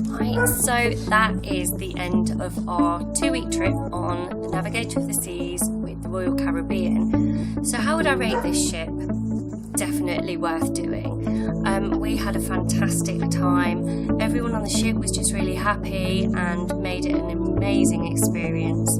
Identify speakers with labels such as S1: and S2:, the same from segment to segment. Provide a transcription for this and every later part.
S1: Right, so that is the end of our 2-week trip on the Navigator of the Seas with the Royal Caribbean. So how would I rate this ship? Definitely worth doing. We had a fantastic time. Everyone on the ship was just really happy and made it an amazing experience.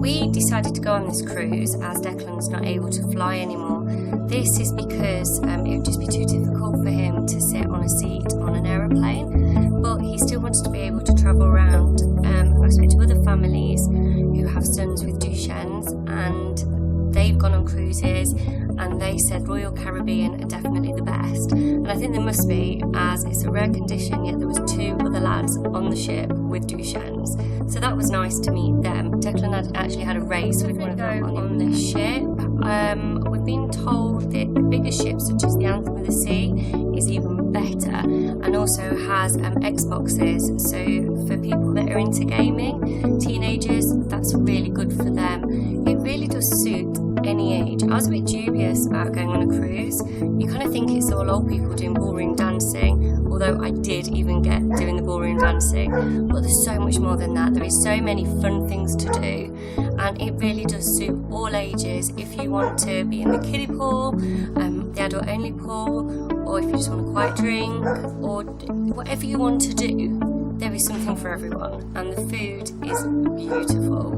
S1: We decided to go on this cruise as Declan's not able to fly anymore. This is because it would just be too difficult for him to sit on a seat on an aeroplane, but he still wants to be able to travel around. I spoke to other families who have sons with Duchenne's, and they've gone on cruises and they said Royal Caribbean are definitely the best. And I think there must be, as it's a rare condition, yet there was 2 other lads on the ship with Duchenne's. So that was nice to meet them. Declan had actually had a race with one of them on this ship. We've been told that the bigger ships, such as the Anthem of the Sea, is even better and also has Xboxes. So for people that are into gaming, teenagers, that's really good for them. It really does suit any age. I was a bit dubious about going on a cruise. You kind of think it's all old people doing ballroom dancing, although I did even get doing the ballroom dancing, but there's so much more than that. There is so many fun things to do, and it really does suit all ages. If you want to be in the kiddie pool, the adult only pool, or if you just want a quiet drink, or whatever you want to do, there is something for everyone, and the food is beautiful.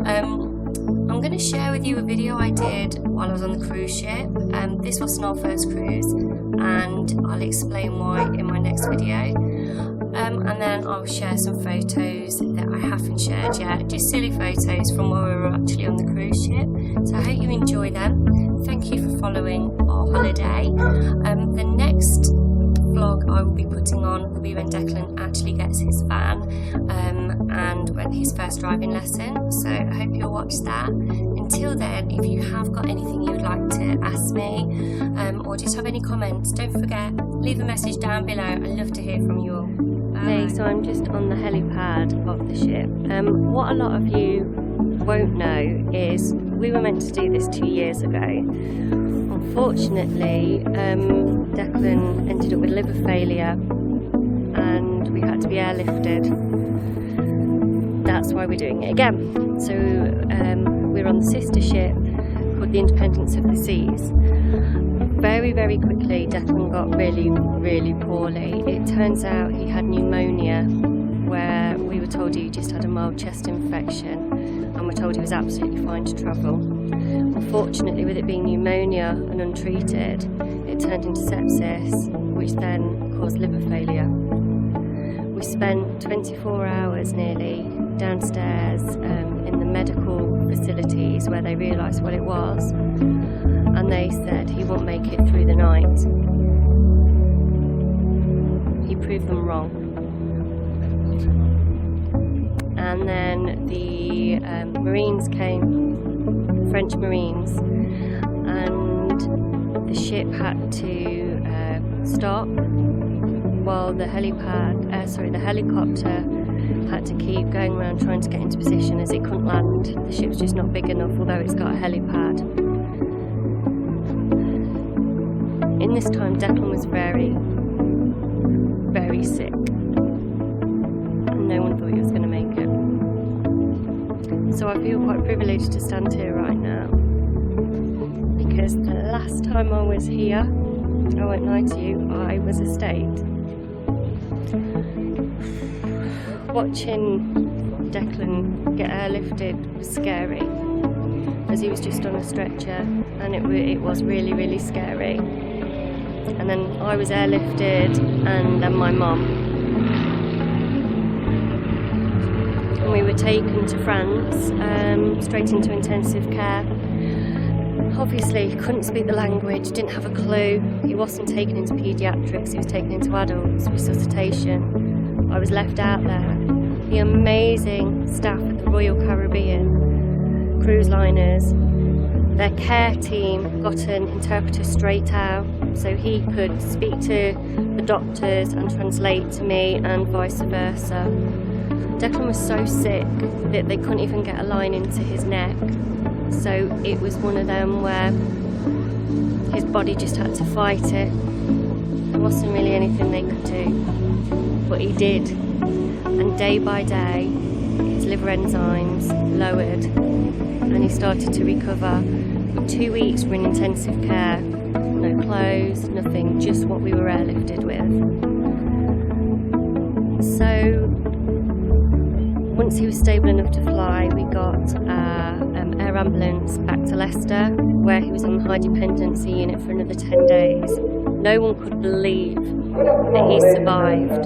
S1: I'm going to share with you a video I did while I was on the cruise ship. This wasn't our first cruise, and I'll explain why in my next video. And then I'll share some photos that I haven't shared yet, just silly photos from where we were actually on the cruise ship. So I hope you enjoy them. Thank you for following our holiday. The next vlog I will be putting on will be when Declan actually gets his van and when his first driving lesson, so I hope you'll watch that. Until then, if you have got anything you would like to ask me or just have any comments, don't forget, leave a message down below. I'd love to hear from you all. Hey, so I'm just on the helipad of the ship. What a lot of you won't know is we were meant to do this 2 years ago. Unfortunately, Declan ended up with liver failure and we had to be airlifted. That's why we're doing it again. So we're on the sister ship called the Independence of the Seas. Very, very quickly Declan got really, really poorly. It turns out he had pneumonia, where we were told he just had a mild chest infection, and we're told he was absolutely fine to travel. Unfortunately, with it being pneumonia and untreated, it turned into sepsis, which then caused liver failure. We spent 24 hours nearly downstairs in the medical facilities where they realised what it was, and they said he won't make it through the night. He proved them wrong. And then the Marines came, French Marines, and the ship had to stop while the helicopter had to keep going around trying to get into position as it couldn't land. The ship's just not big enough, although it's got a helipad. In this time, Declan was very, very sick, and no one thought he was going to make it. So I feel quite privileged to stand here right now, because the last time I was here, I won't lie to you, I was a state. Watching Declan get airlifted was scary, as he was just on a stretcher, and it was really, really scary. And then I was airlifted, and then my mum. And we were taken to France, straight into intensive care. Obviously, he couldn't speak the language, didn't have a clue. He wasn't taken into paediatrics, he was taken into adults resuscitation. I was left out there. The amazing staff at the Royal Caribbean cruise liners, their care team got an interpreter straight out, so he could speak to the doctors and translate to me, and vice versa. Declan was so sick that they couldn't even get a line into his neck, so it was one of them where his body just had to fight it. And wasn't really anything they could do, but he did. And day by day, his liver enzymes lowered and he started to recover. 2 weeks were in intensive care, no clothes, nothing, just what we were airlifted with. So once he was stable enough to fly, we got air ambulance back to Leicester, where he was on the high dependency unit for another 10 days. No one could believe that he survived.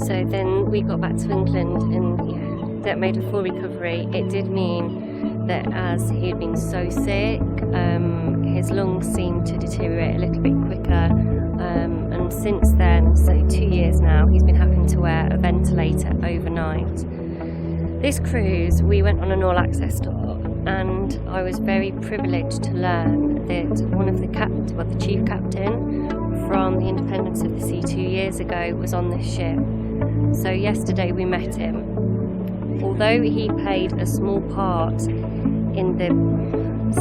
S1: So then we got back to England and that made a full recovery. It did mean that as he had been so sick, his lungs seemed to deteriorate a little bit quicker. And since then, so 2 years now, he's been having to wear a ventilator overnight. This cruise, we went on an all-access tour, and I was very privileged to learn that one of the chief captain from the Independence of the Sea 2 years ago was on this ship. So yesterday we met him. Although he played a small part in the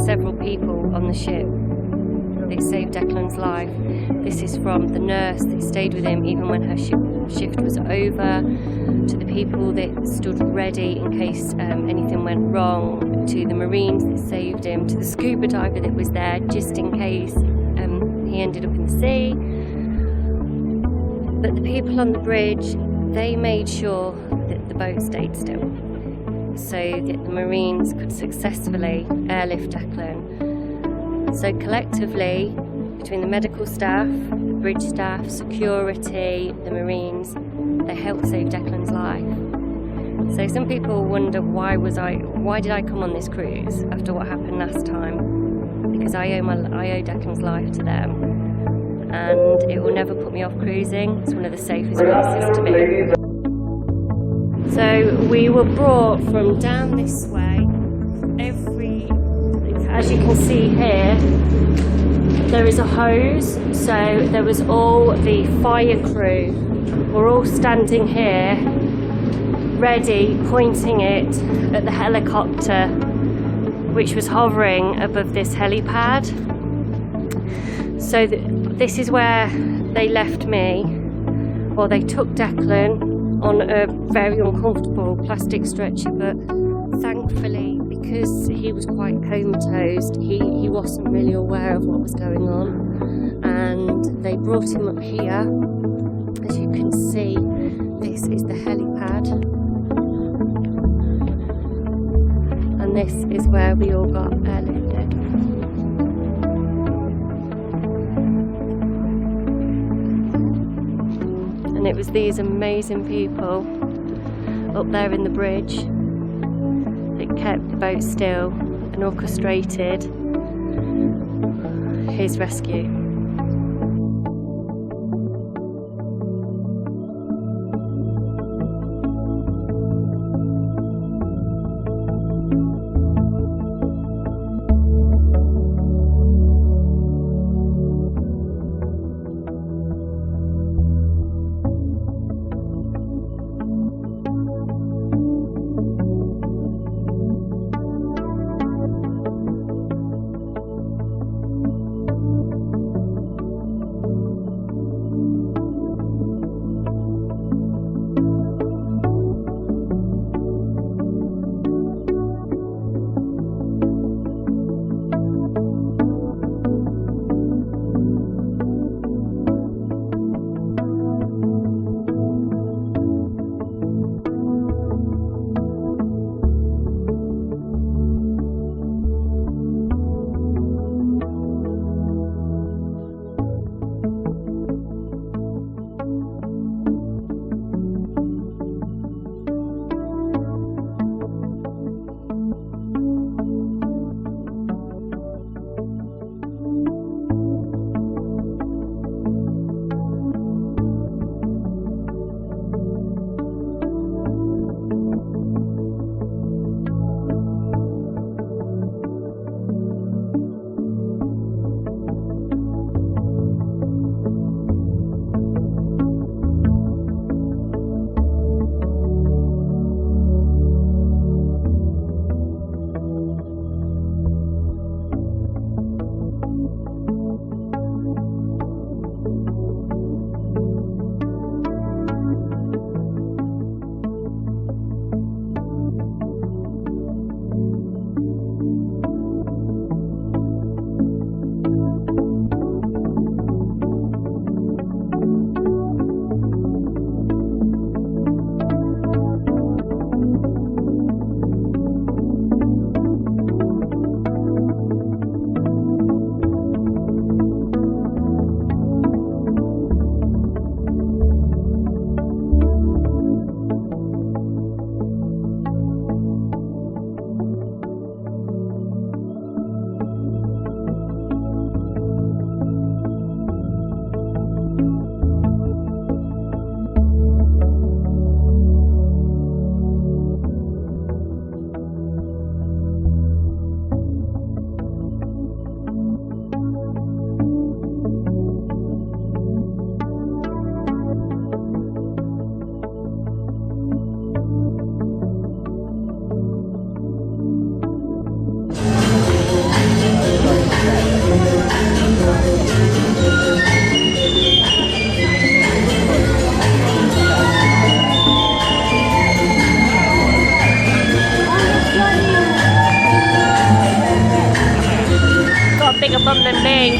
S1: several people on the ship that saved Declan's life, this is from the nurse that stayed with him even when her shift was over, to the people that stood ready in case anything went wrong, to the Marines that saved him, to the scuba diver that was there just in case he ended up in the sea. But the people on the bridge, they made sure that the boat stayed still so that the Marines could successfully airlift Declan. So collectively, between the medical staff, the bridge staff, security, the Marines, they helped save Declan's life. So some people wonder why did I come on this cruise after what happened last time? Because I owe Declan's life to them, and it will never put me off cruising. It's one of the safest places to be. So we were brought from down this way. As you can see here, there is a hose. So there was all the fire crew were all standing here, ready, pointing it at the helicopter, which was hovering above this helipad. So this is where they left me, or they took Declan on a very uncomfortable plastic stretcher, but thankfully, because he was quite comatose, he wasn't really aware of what was going on, and they brought him up here. As you can see, this is the helipad, and this is where we all got airlifted. And it was these amazing people up there in the bridge that kept the boat still and orchestrated his rescue. bigger bum than me.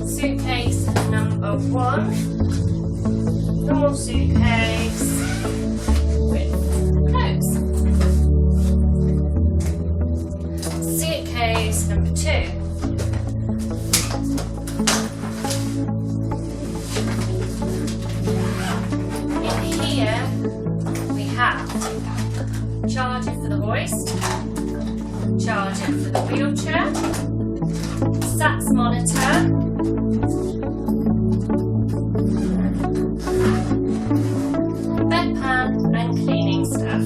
S1: Suitcase number 1, normal suitcase with clothes. Suitcase number 2, in here we have charger for the hoist, charger for the wheelchair, SATS monitor, bedpan and cleaning stuff.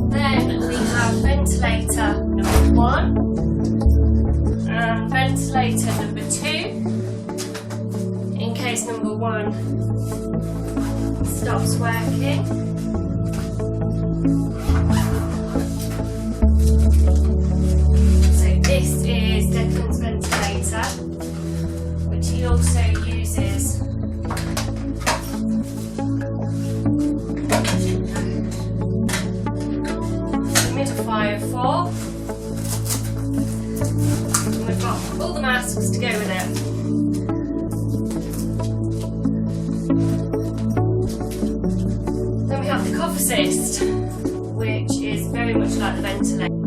S1: Then we have ventilator number 1 and ventilator number 2 in case number 1 stops working. This is Declan's ventilator, which he also uses humidifier for. And we've got all the masks to go with it. Then we have the cough assist, which is very much like the ventilator.